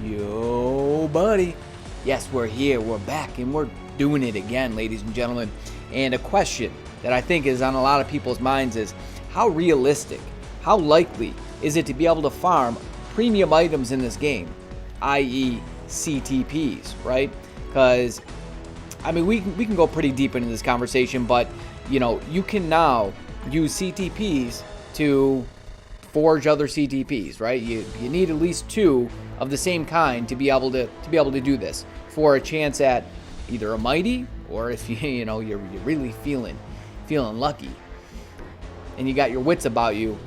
Yo, buddy. Yes, we're here. We're back, and we're doing it again, ladies and gentlemen. And a question that I think is on a lot of people's minds is, how realistic, how likely is it to be able to farm premium items in this game, i.e. CTPs, right? Because, I mean, we can go pretty deep into this conversation, but, you know, you can now use CTPs to forge other CTPs, right? You need at least two of the same kind to be able to do this for a chance at either a mighty, or if you're really feeling lucky and you got your wits about you,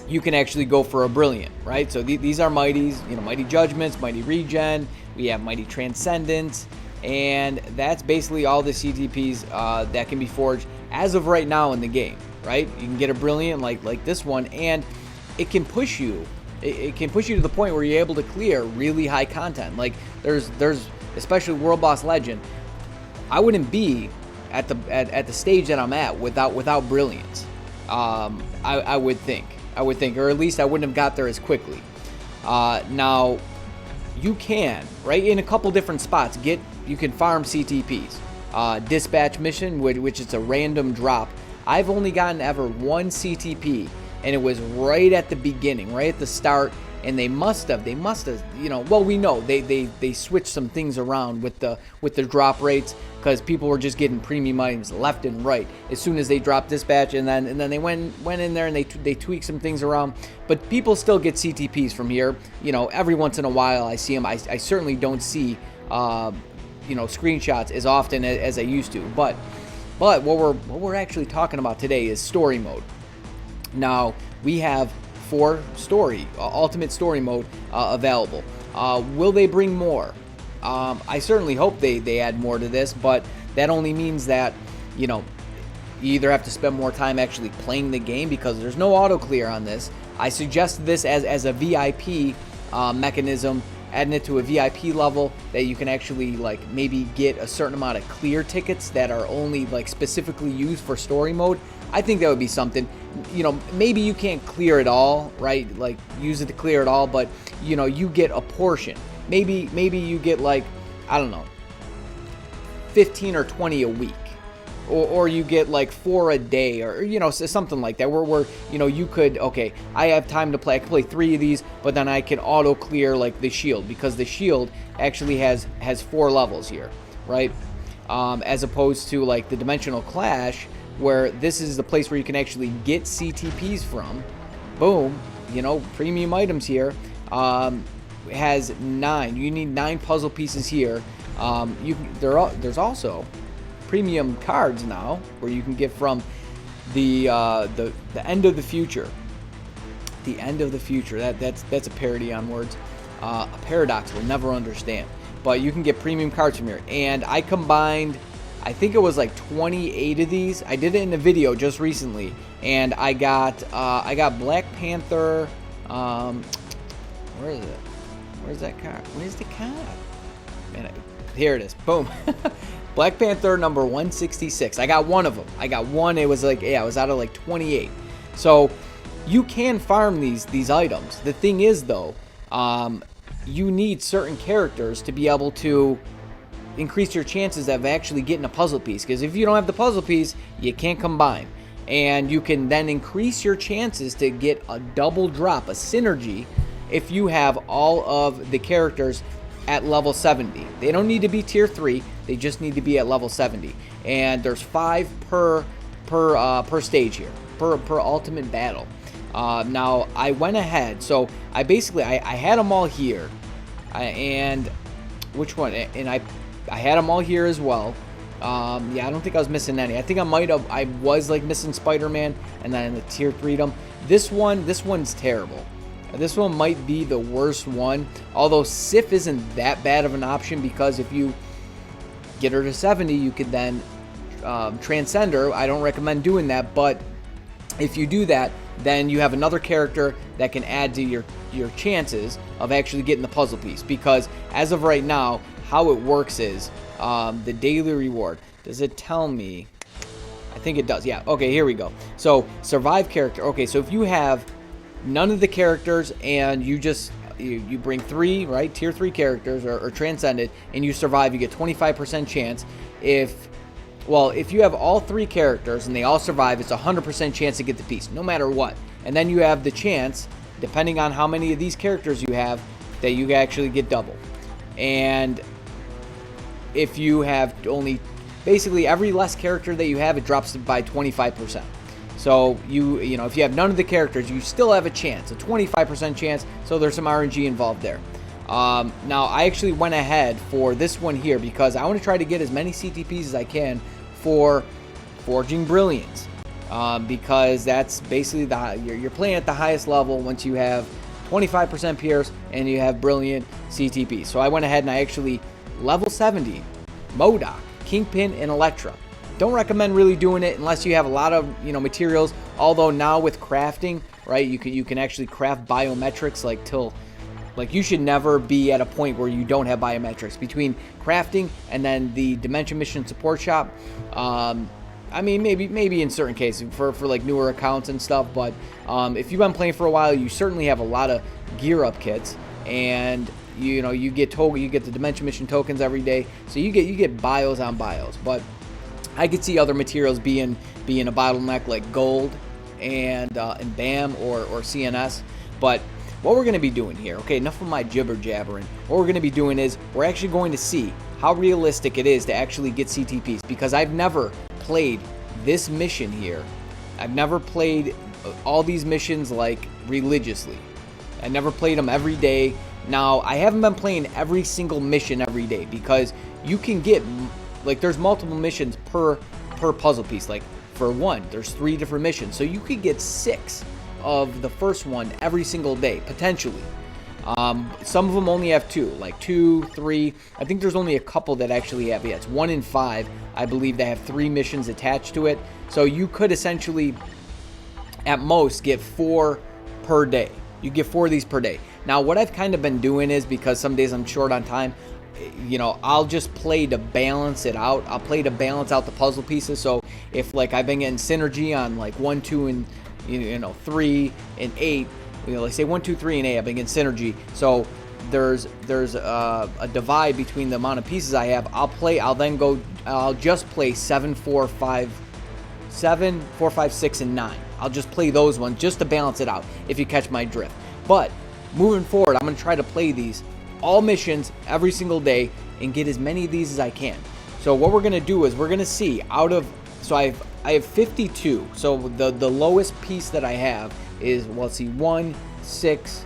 you can actually go for a brilliant, right? So these are mighties, mighty judgments, mighty regen, we have mighty transcendence, and that's basically all the CTPs that can be forged as of right now in the game, right? You can get a brilliant like this one, and it can push you. It can push you to the point where you're able to clear really high content. Like there's especially World Boss Legend. I wouldn't be at the stage that I'm at without brilliance. I would think, or at least I wouldn't have got there as quickly. Now you can, right, in a couple different spots you can farm CTPs. Dispatch mission, which is a random drop. I've only gotten ever one CTP, and it was right at the beginning, right at the start, and they must have, well, we know they switched some things around with the drop rates, because people were just getting premium items left and right as soon as they dropped dispatch, and then they went in there and they tweaked some things around. But people still get CTPs from here. Every once in a while I see them. I certainly don't see screenshots as often as I used to. But what we're actually talking about today is story mode. Now we have 4 ultimate story mode available. Will they bring more? I certainly hope they add more to this, but that only means that you either have to spend more time actually playing the game, because there's no auto clear on this. I suggested this as a VIP mechanism, adding it to a VIP level that you can actually maybe get a certain amount of clear tickets that are only specifically used for story mode. I think that would be something. Maybe you can't clear it all, right? Use it to clear it all, but you get a portion. Maybe you get I don't know, 15 or 20 a week, or you get 4 a day, or something like that. Where you could, okay, I have time to play. I can play 3 of these, but then I can auto clear the shield, because the shield actually has 4 levels here, right? As opposed to the Dimensional Clash, where this is the place where you can actually get CTPs from. Boom, premium items here. Has 9. You need 9 puzzle pieces here. There's also premium cards now where you can get from the end of the future. The end of the future. That's a parody on words. A paradox will never understand. But you can get premium cards from here, and I combined, I think it was 28 of these. I did it in a video just recently, and I got Black Panther. Where is it? Where's that card? Where's the card? Man, here it is. Boom. Black Panther number 166. I got one of them. I got one. It was I was out of 28. So you can farm these items. The thing is, though, you need certain characters to be able to increase your chances of actually getting a puzzle piece, because if you don't have the puzzle piece, you can't combine, and you can then increase your chances to get a double drop, a synergy, if you have all of the characters at level 70. They don't need to be tier 3, they just need to be at level 70, and there's 5 per stage here, per ultimate battle. Now I went ahead, so I had them all here, and which one? And I had them all here as well. Yeah, I don't think I was missing any. I think I was missing Spider-Man, and then the tier 3 them. This one's terrible. This one might be the worst one, although Sif isn't that bad of an option, because if you get her to 70, you could then transcend her. I don't recommend doing that, but if you do that, then you have another character that can add to your chances of actually getting the puzzle piece, because as of right now, how it works is the daily reward. Does it tell me? I think it does. Yeah. Okay, here we go. So survive character. Okay, so if you have none of the characters and you just you bring 3, right, tier 3 characters or transcended, and you survive, you get 25% chance. If you have all 3 characters and they all survive, it's 100% chance to get the piece, no matter what. And then you have the chance, depending on how many of these characters you have, that you actually get double. And if you have only, basically every less character that you have, it drops by 25%. So you know, if you have none of the characters, you still have a chance, a 25% chance. So there's some RNG involved there. Now I actually went ahead for this one here because I want to try to get as many CTPs as I can for forging Brilliance, because that's basically you're playing at the highest level once you have 25% Pierce and you have Brilliant CTP. So I went ahead and I actually level 70 MODOK, Kingpin, and Elektra. Don't recommend really doing it unless you have a lot of materials. Although now with crafting, right, you can actually craft biometrics like you should never be at a point where you don't have biometrics. Between crafting and then the Dimension Mission support shop, I mean maybe in certain cases for like newer accounts and stuff, but if you've been playing for a while, you certainly have a lot of gear up kits, and you get the Dimension Mission tokens every day, so you get bios on bios. But I could see other materials being a bottleneck like gold and BAM or CNS. But what we're going to be doing here, okay, enough of my jibber jabbering. What we're going to be doing is we're actually going to see how realistic it is to actually get CTPs, because I've never played this mission here. I've never played all these missions like religiously. I never played them every day. Now I haven't been playing every single mission every day, because you can get, like, there's multiple missions per puzzle piece. Like for one, there's 3 different missions, so you could get 6 of the first one every single day potentially. Some of them only have 2, like 2, 3. I think there's only a couple that actually have, yeah, it's 1 in 5, I believe, that have 3 missions attached to it. So you could essentially at most get 4 per day. You get 4 of these per day. Now what I've kind of been doing is, because some days I'm short on time, I'll just play to balance it out. I'll play to balance out the puzzle pieces. So if, like, I've been getting synergy on like 1, 2, and 3 and 8, like say 1, 2, 3 and 8, I've been getting synergy. So there's a divide between the amount of pieces I have. I'll just play 7, 4, 5, 6, and 9. I'll just play those ones just to balance it out, if you catch my drift. But moving forward, I'm going to try to play these all missions every single day and get as many of these as I can. So what we're going to do is we're going to see so I have 52. So the lowest piece that I have is, well, let's see, 1, 6,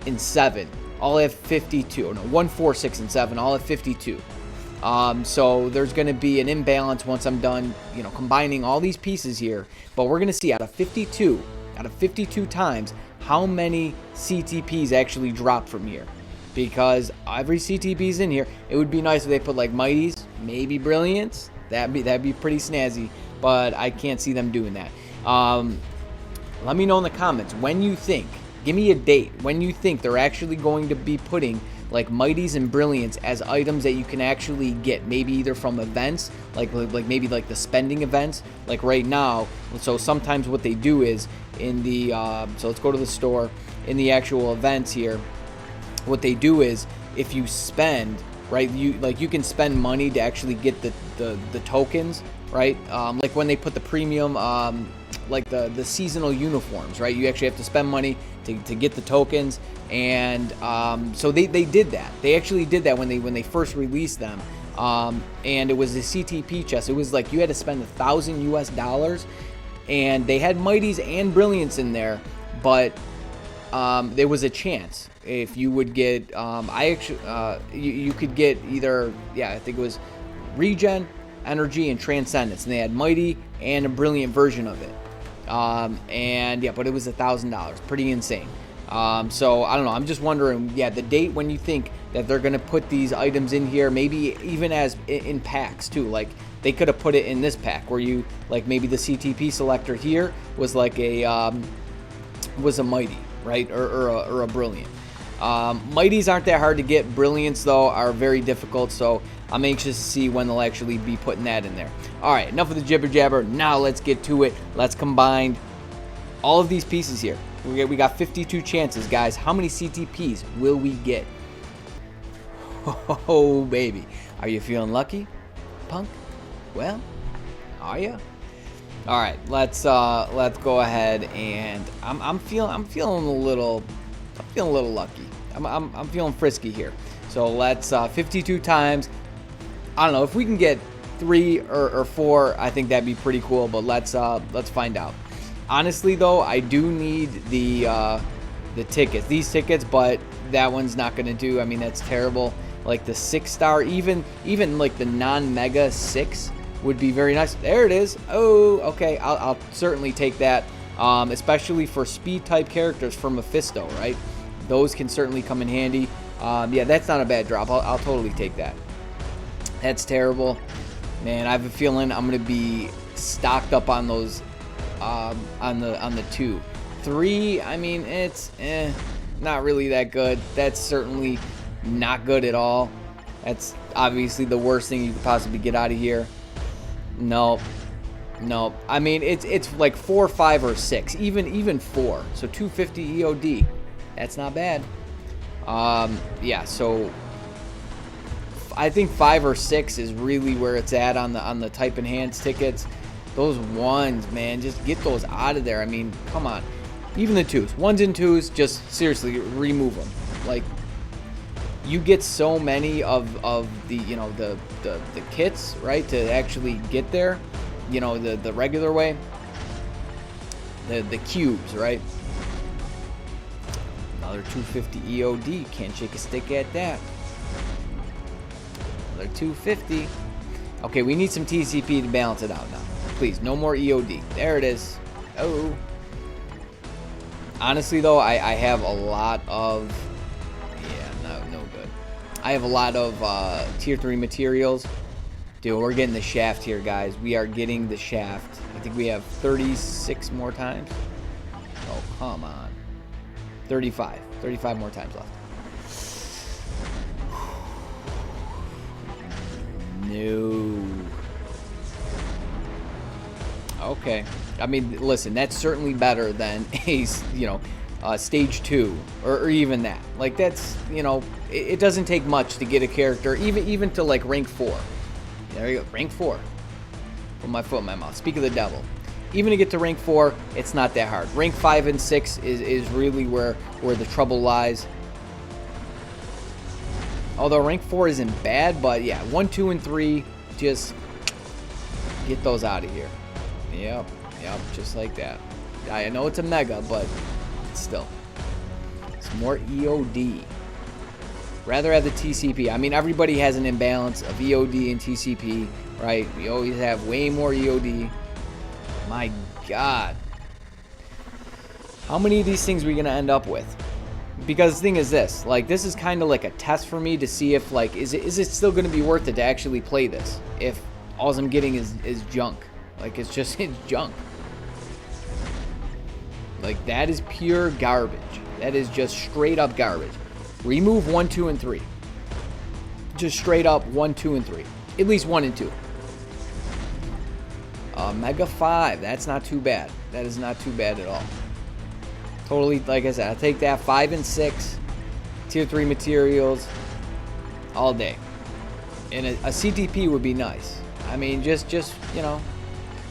and 7. All have 52. No, 1, 4, 6, and 7. All have 52. So there's going to be an imbalance once I'm done, combining all these pieces here. But we're going to see out of 52 times how many CTPs actually drop from here. Because every CTP's in here, it would be nice if they put like Mighties, maybe Brilliance. That'd be pretty snazzy, but I can't see them doing that. Let me know in the comments when you think, give me a date, when you think they're actually going to be putting like Mighties and Brilliance as items that you can actually get, maybe either from events, like maybe like the spending events, like right now. So sometimes what they do is in the, so let's go to the store, in the actual events here, what they do is if you spend, right, you can spend money to actually get the tokens, right? Like when they put the premium, like the seasonal uniforms, right? You actually have to spend money to get the tokens, and so they did that. They actually did that when they first released them, and it was the CTP chest. It was like you had to spend $1,000 US, and they had Mighties and Brilliance in there, but there was a chance if you would get, you could get either, yeah, I think it was Regen, Energy, and Transcendence, and they had Mighty and a Brilliant version of it. And yeah, but it was $1,000, pretty insane. So I don't know, I'm just wondering, yeah, the date when you think that they're gonna put these items in here, maybe even as in packs too. Like they could have put it in this pack where you, like, maybe the CTP selector here was like a Mighty, right, or a Brilliant. Mighties aren't that hard to get. Brilliants though are very difficult, so I'm anxious to see when they'll actually be putting that in there. All right, enough of the jibber jabber. Now let's get to it. Let's combine all of these pieces here. We got 52 chances, guys. How many CTPs will we get? Oh, baby. Are you feeling lucky, punk? Well, are you? All right, let's go ahead, and I'm feeling a little lucky. I'm feeling frisky here. So let's 52 times. I don't know if we can get 3 or 4. I think that'd be pretty cool. But let's find out. Honestly, though, I do need the tickets, these tickets, but that one's not gonna do. I mean, that's terrible. Like the 6-star, even like the non-mega 6 would be very nice. There it is. Oh, okay. I'll certainly take that, especially for speed type characters from Mephisto, right? Those can certainly come in handy. Yeah, that's not a bad drop. I'll totally take that. That's terrible, man. I have a feeling I'm gonna be stocked up on those, on the 2, 3. I mean, it's not really that good. That's certainly not good at all. That's obviously the worst thing you could possibly get out of here. Nope. I mean, it's like 4, 5, or 6, even 4. So 250 EOD. That's not bad. Yeah. So I think 5 or 6 is really where it's at on the type enhanced tickets. Those 1s, man, just get those out of there. I mean, come on. Even the 2s, 1s and 2s, just seriously remove them. Like, you get so many of the, you know, the kits, right, to actually get there, you know, the regular way, the cubes, right? Another 250 EOD, can't shake a stick at that. Another 250. Okay, we need some TCP to balance it out now. Please, no more EOD. There it is. Oh. Honestly, though, I have a lot of... Yeah, no good. I have a lot of Tier 3 materials. Dude, we're getting the shaft here, guys. We are getting the shaft. I think we have 36 more times. Oh, come on. 35. 35 more times left. No. Okay. I mean, listen, that's certainly better than a, you know, stage 2 or even that. Like, that's, you know, it doesn't take much to get a character, even to like rank 4. There you go, rank 4. Put my foot in my mouth. Speak of the devil. Even to get to rank 4, it's not that hard. Rank 5 and 6 is really where the trouble lies. Although rank 4 isn't bad, but yeah, 1, 2, and 3, just get those out of here. Yep, just like that. I know it's a mega, but still. Some more EOD. Rather have the TCP. I mean, everybody has an imbalance of EOD and TCP, right? We always have way more EOD. My God. How many of these things are we going to end up with? Because the thing is this, like, this is kind of like a test for me to see if, like, is it still going to be worth it to actually play this? If all I'm getting is junk. Like, it's junk. Like, that is pure garbage. That is just straight up garbage. Remove 1, 2, and 3. Just straight up 1, 2, and 3. At least 1 and 2. Mega 5. That's not too bad. That is not too bad at all. Totally, like I said, I'll take that. 5 and 6. Tier 3 materials. All day. And a CTP would be nice. I mean, just you know,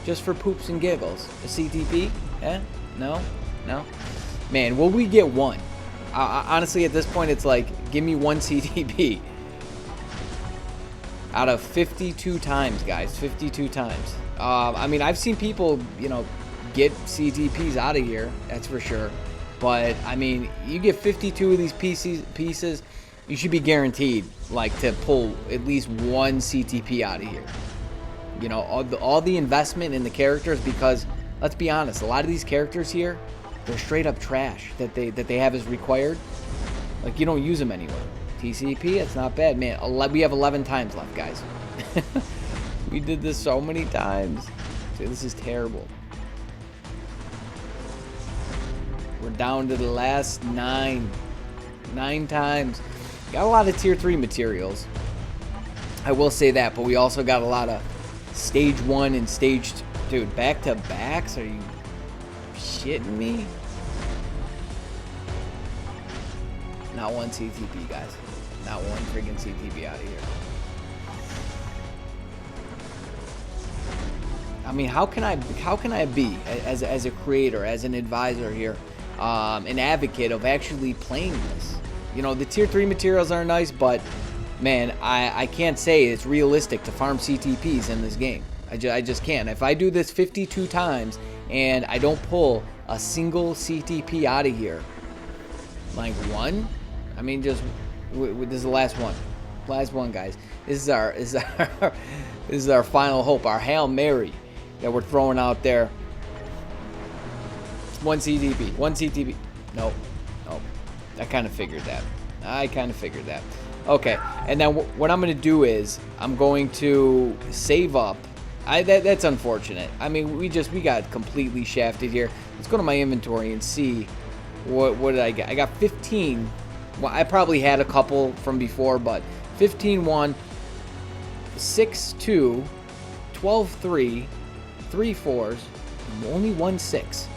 just for poops and giggles. A CTP? Eh? No? Man, will we get one? Honestly, at this point, it's like, give me one CTP. Out of 52 times, guys. 52 times. I mean, I've seen people, you know, get CTPs out of here. That's for sure. But, I mean, you get 52 of these pieces, you should be guaranteed, like, to pull at least one CTP out of here. You know, all the investment in the characters, because, let's be honest, a lot of these characters here, they're straight up trash that they have as required. Like, you don't use them anywhere. TCP, it's not bad, man. We have 11 times left, guys. We did this so many times. See, this is terrible. We're down to the last 9 times. Got a lot of tier 3 materials, I will say that, but we also got a lot of stage 1 and stage 2. Dude, back to backs? Are you shitting me? Not one CTP, guys. Not one freaking CTP out of here. I mean, how can I be as a creator, as an advisor here, an advocate of actually playing this? You know, the tier 3 materials are nice, but man, I can't say it's realistic to farm CTPs in this game. I just can't. If I do this 52 times and I don't pull a single CTP out of here, like one, I mean, just this is the last one, guys. This is our final hope, our Hail Mary that we're throwing out there. One CTP. Nope. I kind of figured that. Okay, and then what I'm going to do is I'm going to save up. That's unfortunate. I mean, we got completely shafted here. Let's go to my inventory and see what did I get. I got 15. Well, I probably had a couple from before, but 15-1, 6-2, 12-3, 3 4s, only 1 6.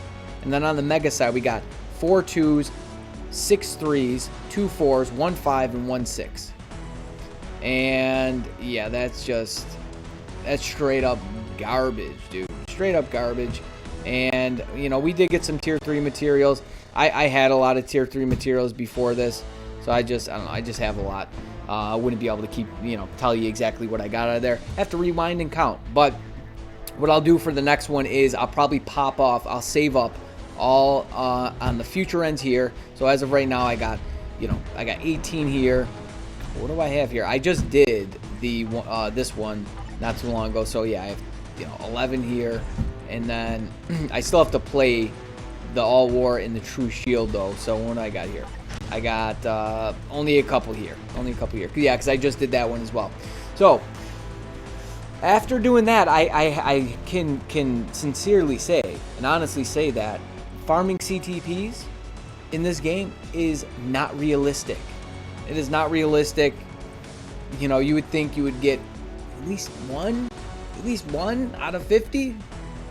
And then on the mega side, we got 4 2s, 6 3s, 2 4s, 1 5, and 1 6. And yeah, that's straight up garbage, dude. Straight up garbage. And you know, we did get some tier 3 materials. I had a lot of tier 3 materials before this, so I don't know, I just have a lot. I wouldn't be able to keep, tell you exactly what I got out of there. I have to rewind and count. But what I'll do for the next one is I'll probably I'll save up all on the future ends here. So as of right now, I got 18 here. What do I have here? I just did the this one not too long ago. So yeah, I have 11 here, and then I still have to play the All War and the True Shield though. So what do I got here? I got only a couple here. Yeah, because I just did that one as well. So after doing that, I can sincerely say and honestly say that farming CTPs in this game is not realistic. It is not realistic. You would think you would get at least one out of 50,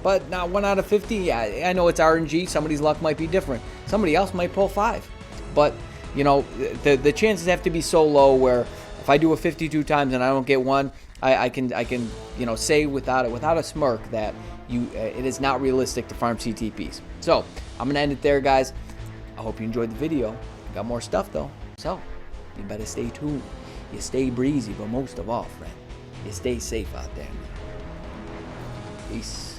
but not 1 out of 50. Yeah, I know it's RNG. Somebody's luck might be different. Somebody else might pull 5, but the chances have to be so low where if I do it 52 times and I don't get one, I can say without a smirk that it is not realistic to farm CTPs. So I'm gonna end it there, guys. I hope you enjoyed the video. Got more stuff though, so you better stay tuned. You stay breezy, but most of all, friend, you stay safe out there. Peace.